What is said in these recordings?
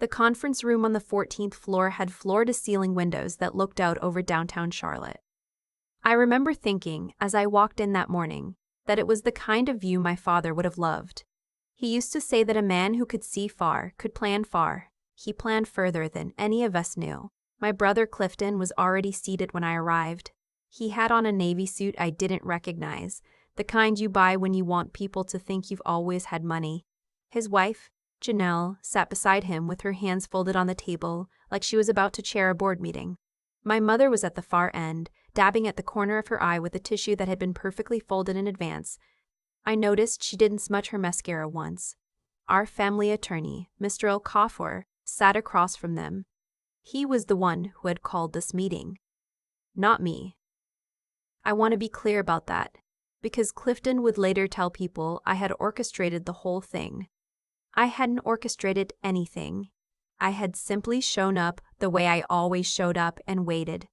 The conference room on the 14th floor had floor-to-ceiling windows that looked out over downtown Charlotte. I remember thinking, as I walked in that morning, that it was the kind of view my father would have loved. He used to say that a man who could see far could plan far. He planned further than any of us knew. My brother Clifton was already seated when I arrived. He had on a navy suit I didn't recognize, the kind you buy when you want people to think you've always had money. His wife, Janelle, sat beside him with her hands folded on the table like she was about to chair a board meeting. My mother was at the far end, dabbing at the corner of her eye with a tissue that had been perfectly folded in advance. I noticed she didn't smudge her mascara once. Our family attorney, Mr. Okafor, sat across from them. He was the one who had called this meeting, not me. I want to be clear about that, because Clifton would later tell people I had orchestrated the whole thing. I hadn't orchestrated anything. I had simply shown up the way I always showed up and waited.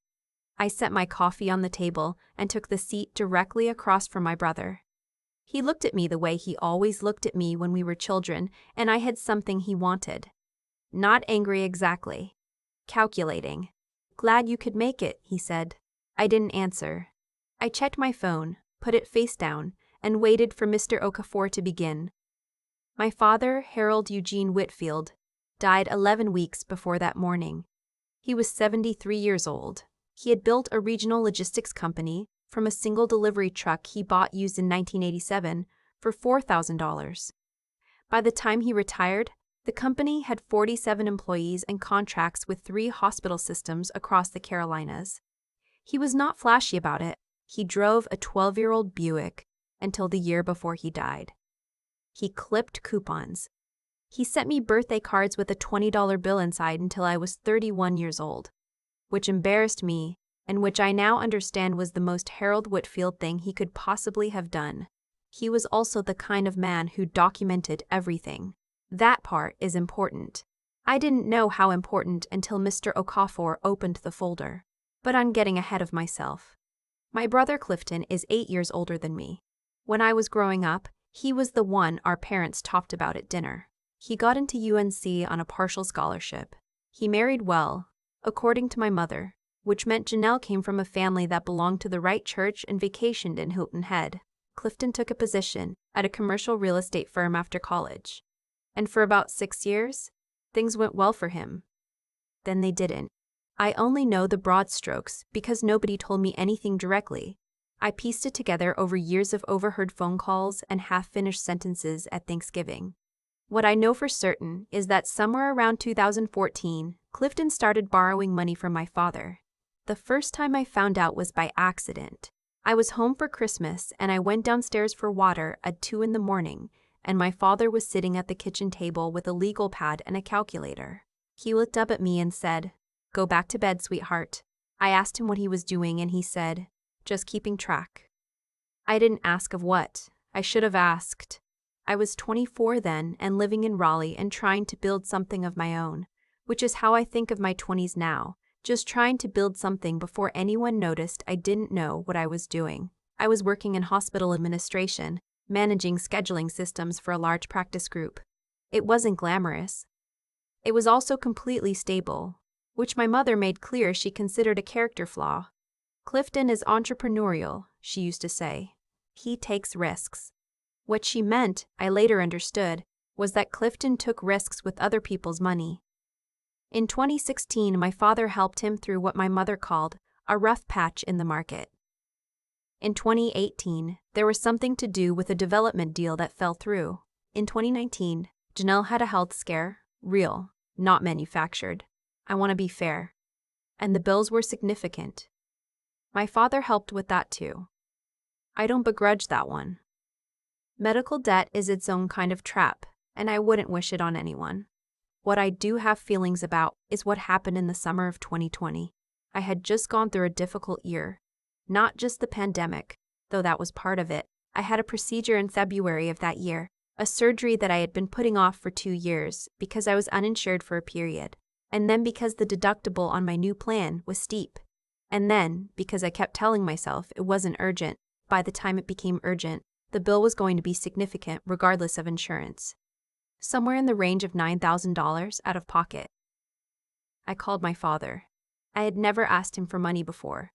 I set my coffee on the table and took the seat directly across from my brother. He looked at me the way he always looked at me when we were children, and I had something he wanted. Not angry exactly. Calculating. "Glad you could make it," he said. I didn't answer. I checked my phone, put it face down, and waited for Mr. Okafor to begin. My father, Harold Eugene Whitfield, died 11 weeks before that morning. He was 73 years old. He had built a regional logistics company from a single delivery truck he bought used in 1987 for $4,000. By the time he retired, the company had 47 employees and contracts with 3 hospital systems across the Carolinas. He was not flashy about it. He drove a 12-year-old Buick until the year before he died. He clipped coupons. He sent me birthday cards with a $20 bill inside until I was 31 years old, which embarrassed me and which I now understand was the most Harold Whitfield thing he could possibly have done. He was also the kind of man who documented everything. That part is important. I didn't know how important until Mr. Okafor opened the folder. But I'm getting ahead of myself. My brother Clifton is 8 years older than me. When I was growing up, he was the one our parents talked about at dinner. He got into UNC on a partial scholarship. He married well, according to my mother, which meant Janelle came from a family that belonged to the right church and vacationed in Hilton Head. Clifton took a position at a commercial real estate firm after college. And for about 6 years, things went well for him. Then they didn't. I only know the broad strokes because nobody told me anything directly. I pieced it together over years of overheard phone calls and half-finished sentences at Thanksgiving. What I know for certain is that somewhere around 2014, Clifton started borrowing money from my father. The first time I found out was by accident. I was home for Christmas and I went downstairs for water at 2 in the morning, and my father was sitting at the kitchen table with a legal pad and a calculator. He looked up at me and said, "Go back to bed, sweetheart." I asked him what he was doing and he said, "Just keeping track." I didn't ask of what. I should have asked. I was 24 then and living in Raleigh and trying to build something of my own, which is how I think of my 20s now, just trying to build something before anyone noticed I didn't know what I was doing. I was working in hospital administration, managing scheduling systems for a large practice group. It wasn't glamorous. It was also completely stable, which my mother made clear she considered a character flaw. Clifton is entrepreneurial, she used to say. He takes risks. What she meant, I later understood, was that Clifton took risks with other people's money. In 2016, my father helped him through what my mother called a rough patch in the market. In 2018, there was something to do with a development deal that fell through. In 2019, Janelle had a health scare, real, not manufactured. I want to be fair. And the bills were significant. My father helped with that too. I don't begrudge that one. Medical debt is its own kind of trap, and I wouldn't wish it on anyone. What I do have feelings about is what happened in the summer of 2020. I had just gone through a difficult year. Not just the pandemic, though that was part of it. I had a procedure in February of that year, a surgery that I had been putting off for 2 years because I was uninsured for a period, and then because the deductible on my new plan was steep, and then because I kept telling myself it wasn't urgent. By the time it became urgent, the bill was going to be significant regardless of insurance. somewhere in the range of $9,000 out of pocket. I called my father. I had never asked him for money before.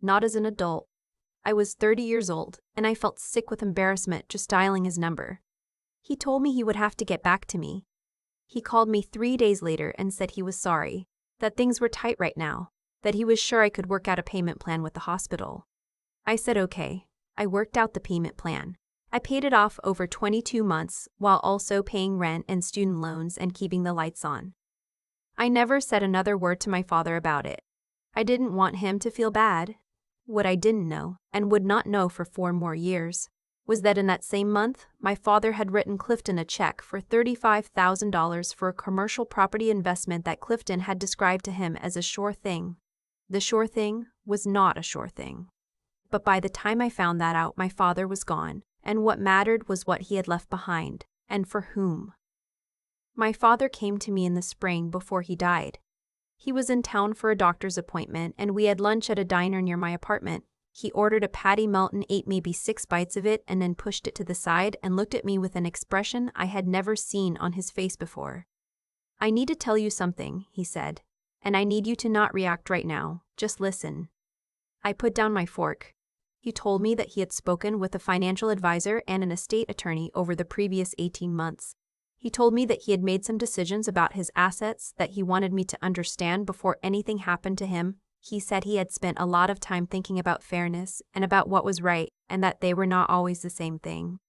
Not as an adult. I was 30 years old, and I felt sick with embarrassment just dialing his number. He told me he would have to get back to me. He called me 3 days later and said he was sorry, that things were tight right now, that he was sure I could work out a payment plan with the hospital. I said okay. I worked out the payment plan. I paid it off over 22 months while also paying rent and student loans and keeping the lights on. I never said another word to my father about it. I didn't want him to feel bad. What I didn't know, and would not know for 4 more years, was that in that same month, my father had written Clifton a check for $35,000 for a commercial property investment that Clifton had described to him as a sure thing. The sure thing was not a sure thing. But by the time I found that out, my father was gone, and what mattered was what he had left behind, and for whom. My father came to me in the spring before he died. He was in town for a doctor's appointment, and we had lunch at a diner near my apartment. He ordered a patty melt and ate maybe 6 bites of it and then pushed it to the side and looked at me with an expression I had never seen on his face before. "I need to tell you something," he said, "and I need you to not react right now. Just listen." I put down my fork. He told me that he had spoken with a financial advisor and an estate attorney over the previous 18 months. He told me that he had made some decisions about his assets that he wanted me to understand before anything happened to him. He said he had spent a lot of time thinking about fairness and about what was right, and that they were not always the same thing.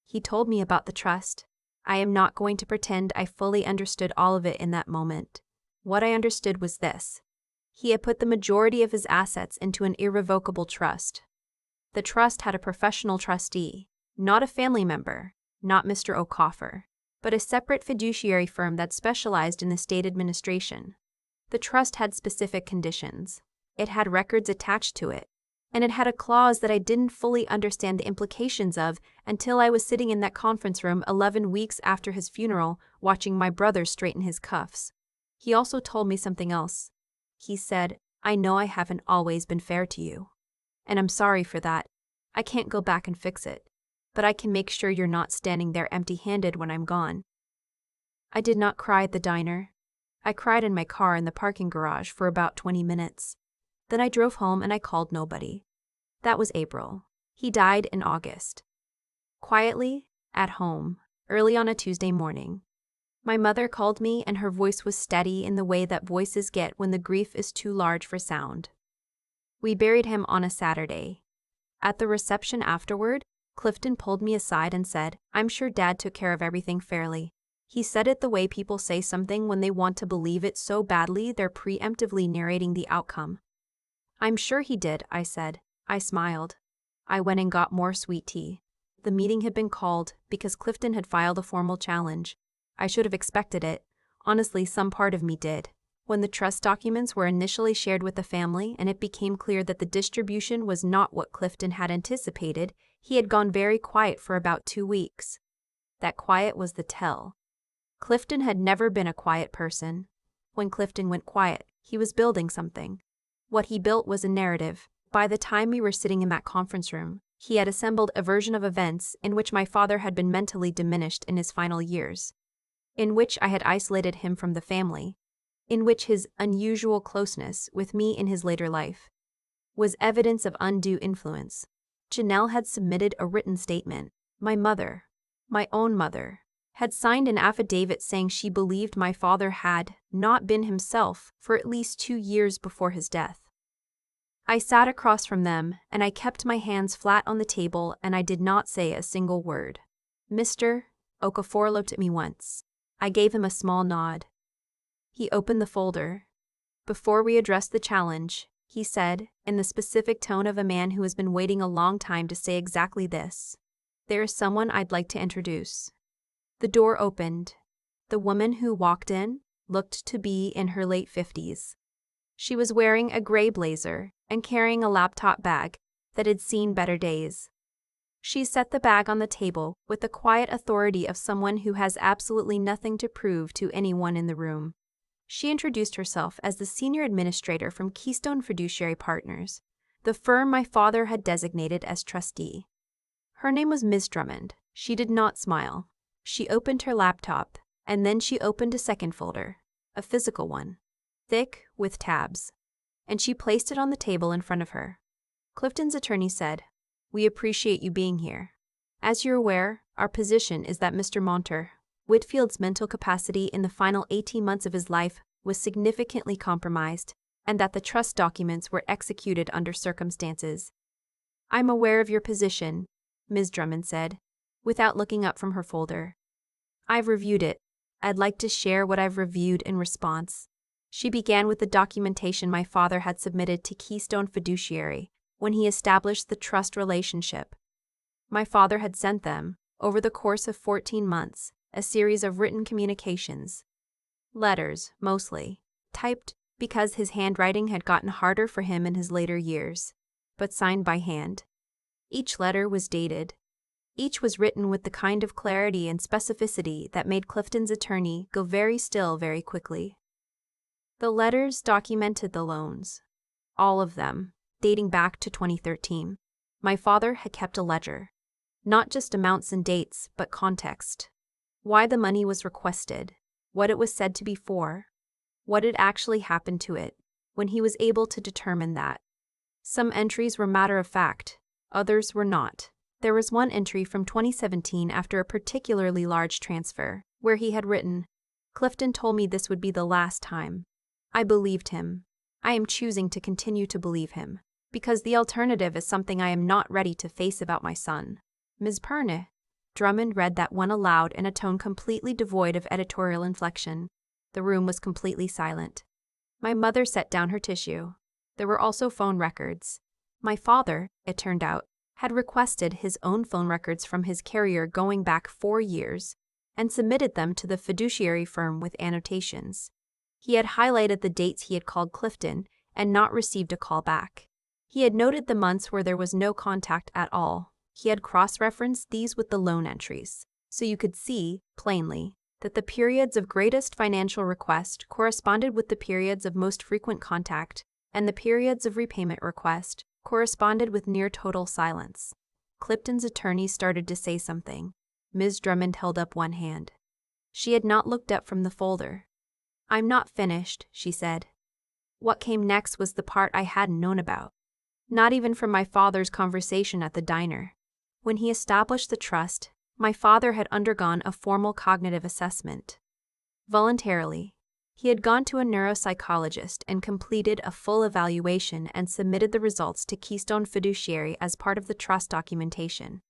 He told me about the trust. I am not going to pretend I fully understood all of it in that moment. What I understood was this. He had put the majority of his assets into an irrevocable trust. The trust had a professional trustee, not a family member, not Mr. O'Coffer, but a separate fiduciary firm that specialized in estate administration. The trust had specific conditions. It had records attached to it, and it had a clause that I didn't fully understand the implications of until I was sitting in that conference room 11 weeks after his funeral, watching my brother straighten his cuffs. He also told me something else. He said, "I know I haven't always been fair to you, and I'm sorry for that. I can't go back and fix it, but I can make sure you're not standing there empty-handed when I'm gone." I did not cry at the diner. I cried in my car in the parking garage for about 20 minutes. Then I drove home and I called nobody. That was April. He died in August. Quietly, at home, early on a Tuesday morning. My mother called me and her voice was steady in the way that voices get when the grief is too large for sound. We buried him on a Saturday. At the reception afterward, Clifton pulled me aside and said, "I'm sure Dad took care of everything fairly." He said it the way people say something when they want to believe it so badly they're preemptively narrating the outcome. "I'm sure he did," I said. I smiled. I went and got more sweet tea. The meeting had been called because Clifton had filed a formal challenge. I should have expected it. Honestly, some part of me did. When the trust documents were initially shared with the family and it became clear that the distribution was not what Clifton had anticipated, he had gone very quiet for about 2 weeks. That quiet was the tell. Clifton had never been a quiet person. When Clifton went quiet, he was building something. What he built was a narrative. By the time we were sitting in that conference room, he had assembled a version of events in which my father had been mentally diminished in his final years, in which I had isolated him from the family, in which his unusual closeness with me in his later life was evidence of undue influence. Janelle had submitted a written statement. My mother, my own mother, had signed an affidavit saying she believed my father had not been himself for at least 2 years before his death. I sat across from them, and I kept my hands flat on the table, and I did not say a single word. Mr. Okafor looked at me once. I gave him a small nod. He opened the folder. "Before we address the challenge," he said, in the specific tone of a man who has been waiting a long time to say exactly this, "there is someone I'd like to introduce." The door opened. The woman who walked in looked to be in her late 50s. She was wearing a gray blazer and carrying a laptop bag that had seen better days. She set the bag on the table with the quiet authority of someone who has absolutely nothing to prove to anyone in the room. She introduced herself as the senior administrator from Keystone Fiduciary Partners, the firm my father had designated as trustee. Her name was Ms. Drummond. She did not smile. She opened her laptop, and then she opened a second folder, a physical one, thick with tabs, and she placed it on the table in front of her. Clifton's attorney said, "We appreciate you being here. As you're aware, our position is that Mr. Monter, Whitfield's mental capacity in the final 18 months of his life was significantly compromised, and that the trust documents were executed under circumstances." "I'm aware of your position," Ms. Drummond said, without looking up from her folder. "I've reviewed it. I'd like to share what I've reviewed in response." She began with the documentation my father had submitted to Keystone Fiduciary when he established the trust relationship. My father had sent them, over the course of 14 months, a series of written communications. Letters, mostly, typed because his handwriting had gotten harder for him in his later years, but signed by hand. Each letter was dated. Each was written with the kind of clarity and specificity that made Clifton's attorney go very still very quickly. The letters documented the loans. All of them, dating back to 2013. My father had kept a ledger. Not just amounts and dates, but context. Why the money was requested, what it was said to be for, what had actually happened to it, when he was able to determine that. Some entries were matter of fact, others were not. There was one entry from 2017 after a particularly large transfer, where he had written, "Clifton told me this would be the last time. I believed him. I am choosing to continue to believe him, because the alternative is something I am not ready to face about my son." Ms. Perne. Drummond read that one aloud in a tone completely devoid of editorial inflection. The room was completely silent. My mother set down her tissue. There were also phone records. My father, it turned out, had requested his own phone records from his carrier going back 4 years and submitted them to the fiduciary firm with annotations. He had highlighted the dates he had called Clifton and not received a call back. He had noted the months where there was no contact at all. He had cross-referenced these with the loan entries, so you could see, plainly, that the periods of greatest financial request corresponded with the periods of most frequent contact, and the periods of repayment request corresponded with near total silence. Clifton's attorney started to say something. Ms. Drummond held up one hand. She had not looked up from the folder. "I'm not finished," she said. What came next was the part I hadn't known about. Not even from my father's conversation at the diner. When he established the trust, my father had undergone a formal cognitive assessment. Voluntarily, he had gone to a neuropsychologist and completed a full evaluation and submitted the results to Keystone Fiduciary as part of the trust documentation.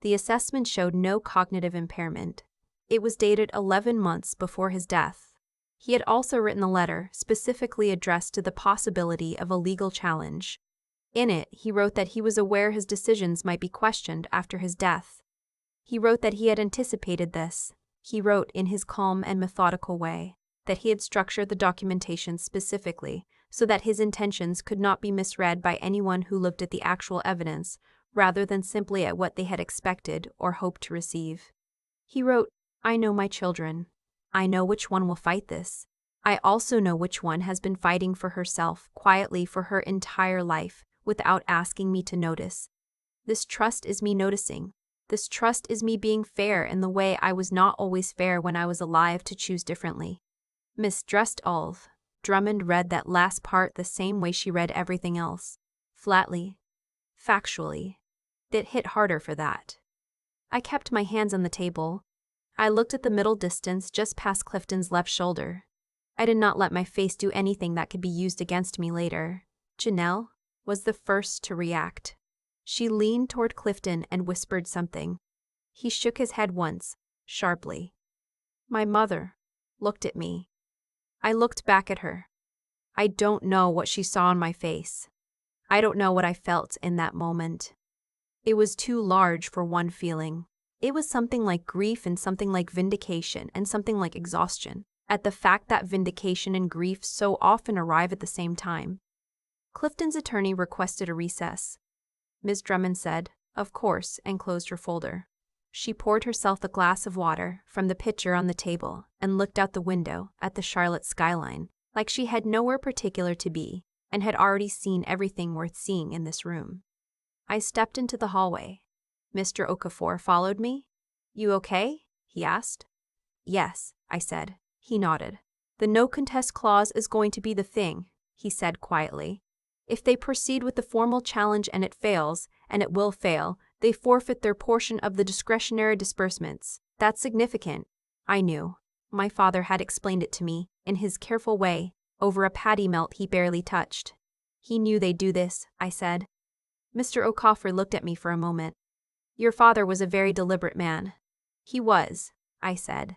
The assessment showed no cognitive impairment. It was dated 11 months before his death. He had also written a letter specifically addressed to the possibility of a legal challenge. In it, he wrote that he was aware his decisions might be questioned after his death. He wrote that he had anticipated this. He wrote, in his calm and methodical way, that he had structured the documentation specifically so that his intentions could not be misread by anyone who looked at the actual evidence rather than simply at what they had expected or hoped to receive. He wrote, "I know my children. I know which one will fight this. I also know which one has been fighting for herself quietly for her entire life without asking me to notice. This trust is me noticing. This trust is me being fair in the way I was not always fair when I was alive to choose differently." Miss Drust-Ulv. Drummond read that last part the same way she read everything else. Flatly. Factually. It hit harder for that. I kept my hands on the table. I looked at the middle distance just past Clifton's left shoulder. I did not let my face do anything that could be used against me later. Janelle was the first to react. She leaned toward Clifton and whispered something. He shook his head once, sharply. My mother looked at me. I looked back at her. I don't know what she saw on my face. I don't know what I felt in that moment. It was too large for one feeling. It was something like grief and something like vindication and something like exhaustion, at the fact that vindication and grief so often arrive at the same time. Clifton's attorney requested a recess. Ms. Drummond said, "Of course," and closed her folder. She poured herself a glass of water from the pitcher on the table and looked out the window at the Charlotte skyline, like she had nowhere particular to be and had already seen everything worth seeing in this room. I stepped into the hallway. Mr. Okafor followed me. "You okay?" he he asked. Yes, I said. He nodded. The no contest clause is going to be the thing, he said quietly. If they proceed with the formal challenge and it fails, and it will fail, they forfeit their portion of the discretionary disbursements. That's significant. I knew. My father had explained it to me, in his careful way, over a patty melt he barely touched. He knew they'd do this, I said. Mr. O'Coffer looked at me for a moment. Your father was a very deliberate man. He was, I said.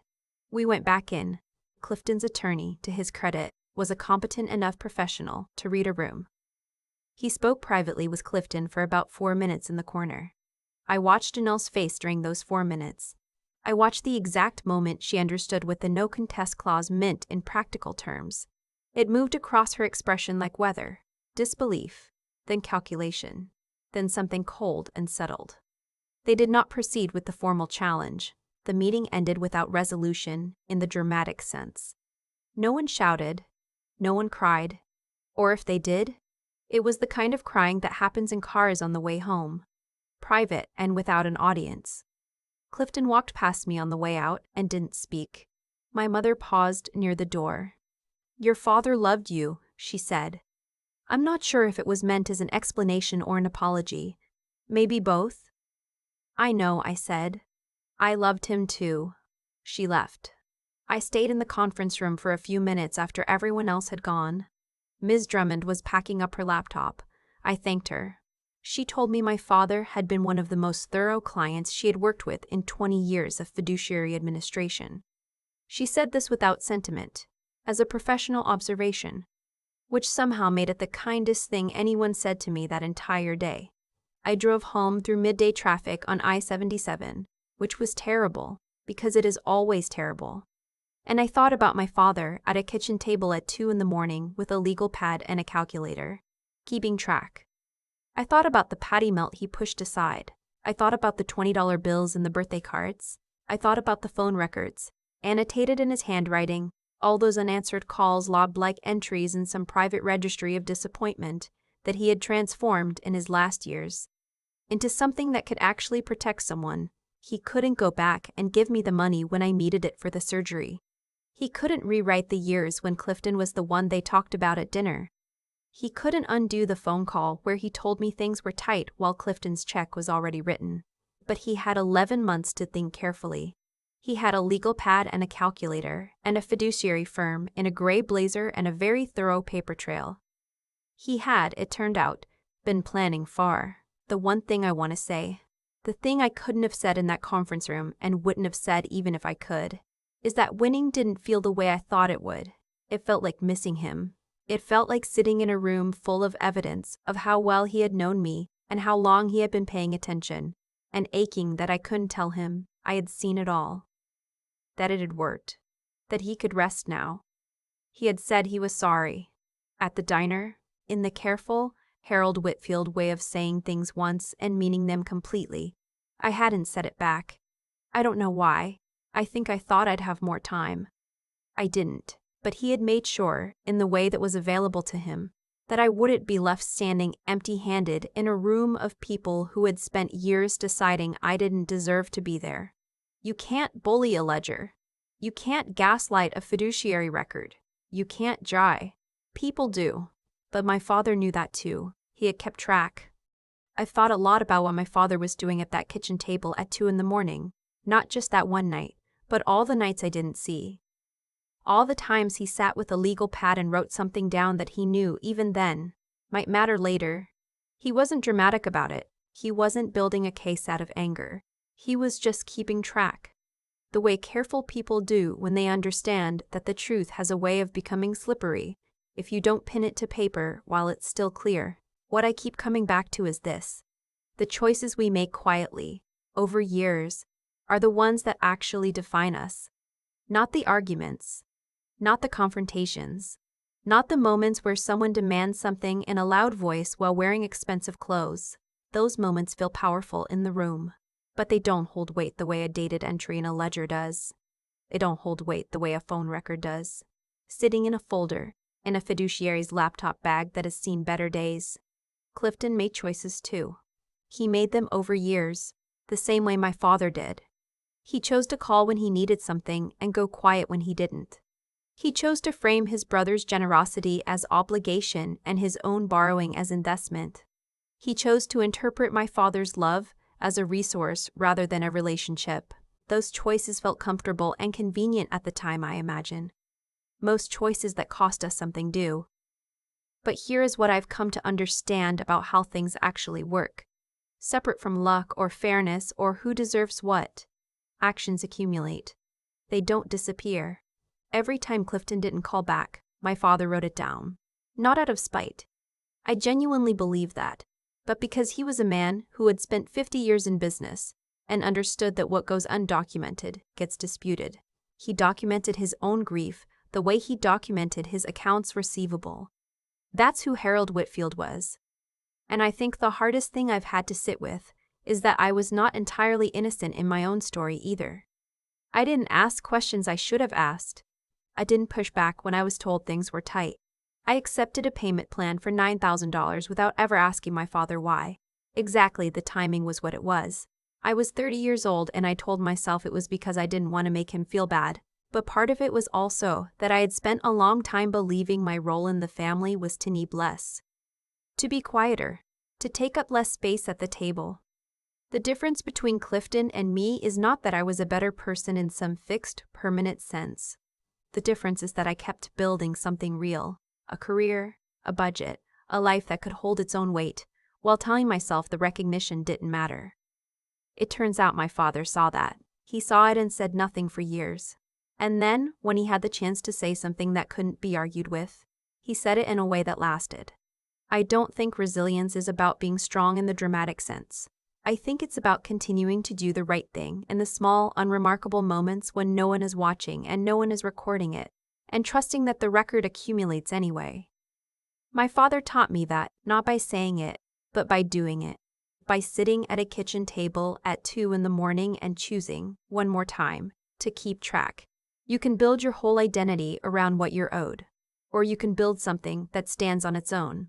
We went back in. Clifton's attorney, to his credit, was a competent enough professional to read a room. He spoke privately with Clifton for about 4 minutes in the corner. I watched Janelle's face during those 4 minutes. I watched the exact moment she understood what the no contest clause meant in practical terms. It moved across her expression like weather, disbelief, then calculation, then something cold and settled. They did not proceed with the formal challenge. The meeting ended without resolution in the dramatic sense. No one shouted, no one cried, or if they did, it was the kind of crying that happens in cars on the way home, private and without an audience. Clifton walked past me on the way out and didn't speak. My mother paused near the door. Your father loved you, she said. I'm not sure if it was meant as an explanation or an apology. Maybe both? I know, I said. I loved him too. She left. I stayed in the conference room for a few minutes after everyone else had gone. Ms. Drummond was packing up her laptop. I thanked her. She told me my father had been one of the most thorough clients she had worked with in 20 years of fiduciary administration. She said this without sentiment, as a professional observation, which somehow made it the kindest thing anyone said to me that entire day. I drove home through midday traffic on I-77, which was terrible, because it is always terrible. And I thought about my father at a kitchen table at 2 in the morning with a legal pad and a calculator, keeping track. I thought about the patty melt he pushed aside. I thought about the $20 bills and the birthday cards. I thought about the phone records, annotated in his handwriting, all those unanswered calls logged like entries in some private registry of disappointment that he had transformed in his last years into something that could actually protect someone. He couldn't go back and give me the money when I needed it for the surgery. He couldn't rewrite the years when Clifton was the one they talked about at dinner. He couldn't undo the phone call where he told me things were tight while Clifton's check was already written. But he had 11 months to think carefully. He had a legal pad and a calculator, and a fiduciary firm in a gray blazer and a very thorough paper trail. He had, it turned out, been planning far. The one thing I want to say, the thing I couldn't have said in that conference room and wouldn't have said even if I could, is that winning didn't feel the way I thought it would. It felt like missing him. It felt like sitting in a room full of evidence of how well he had known me and how long he had been paying attention, and aching that I couldn't tell him I had seen it all. That it had worked. That he could rest now. He had said he was sorry. At the diner, in the careful, Harold Whitfield way of saying things once and meaning them completely. I hadn't said it back. I don't know why. I think I thought I'd have more time. I didn't, but he had made sure, in the way that was available to him, that I wouldn't be left standing empty-handed in a room of people who had spent years deciding I didn't deserve to be there. You can't bully a ledger. You can't gaslight a fiduciary record. You can't dry. People do. But my father knew that too. He had kept track. I've thought a lot about what my father was doing at that kitchen table at 2 in the morning, not just that one night, but all the nights I didn't see. All the times he sat with a legal pad and wrote something down that he knew, even then, might matter later. He wasn't dramatic about it. He wasn't building a case out of anger. He was just keeping track. The way careful people do when they understand that the truth has a way of becoming slippery if you don't pin it to paper while it's still clear. What I keep coming back to is this. The choices we make quietly, over years, are the ones that actually define us. Not the arguments. Not the confrontations. Not the moments where someone demands something in a loud voice while wearing expensive clothes. Those moments feel powerful in the room. But they don't hold weight the way a dated entry in a ledger does. They don't hold weight the way a phone record does. Sitting in a folder, in a fiduciary's laptop bag that has seen better days. Clifton made choices too. He made them over years, the same way my father did. He chose to call when he needed something and go quiet when he didn't. He chose to frame his brother's generosity as obligation and his own borrowing as investment. He chose to interpret my father's love as a resource rather than a relationship. Those choices felt comfortable and convenient at the time, I imagine. Most choices that cost us something do. But here is what I've come to understand about how things actually work. Separate from luck or fairness or who deserves what, actions accumulate. They don't disappear. Every time Clifton didn't call back, my father wrote it down. Not out of spite. I genuinely believe that, but because he was a man who had spent 50 years in business and understood that what goes undocumented gets disputed. He documented his own grief the way he documented his accounts receivable. That's who Harold Whitfield was. And I think the hardest thing I've had to sit with is that I was not entirely innocent in my own story either. I didn't ask questions I should have asked. I didn't push back when I was told things were tight. I accepted a payment plan for $9,000 without ever asking my father why. Exactly, the timing was what it was. I was 30 years old and I told myself it was because I didn't want to make him feel bad. But part of it was also that I had spent a long time believing my role in the family was to need less. To be quieter. To take up less space at the table. The difference between Clifton and me is not that I was a better person in some fixed, permanent sense. The difference is that I kept building something real. A career, a budget, a life that could hold its own weight, while telling myself the recognition didn't matter. It turns out my father saw that. He saw it and said nothing for years. And then, when he had the chance to say something that couldn't be argued with, he said it in a way that lasted. I don't think resilience is about being strong in the dramatic sense. I think it's about continuing to do the right thing in the small, unremarkable moments when no one is watching and no one is recording it, and trusting that the record accumulates anyway. My father taught me that, not by saying it, but by doing it. By sitting at a kitchen table at 2 in the morning and choosing, one more time, to keep track. You can build your whole identity around what you're owed. Or you can build something that stands on its own.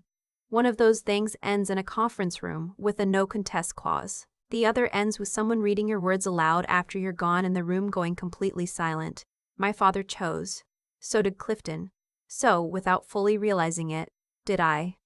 One of those things ends in a conference room with a no contest clause. The other ends with someone reading your words aloud after you're gone and the room going completely silent. My father chose. So did Clifton. So, without fully realizing it, did I.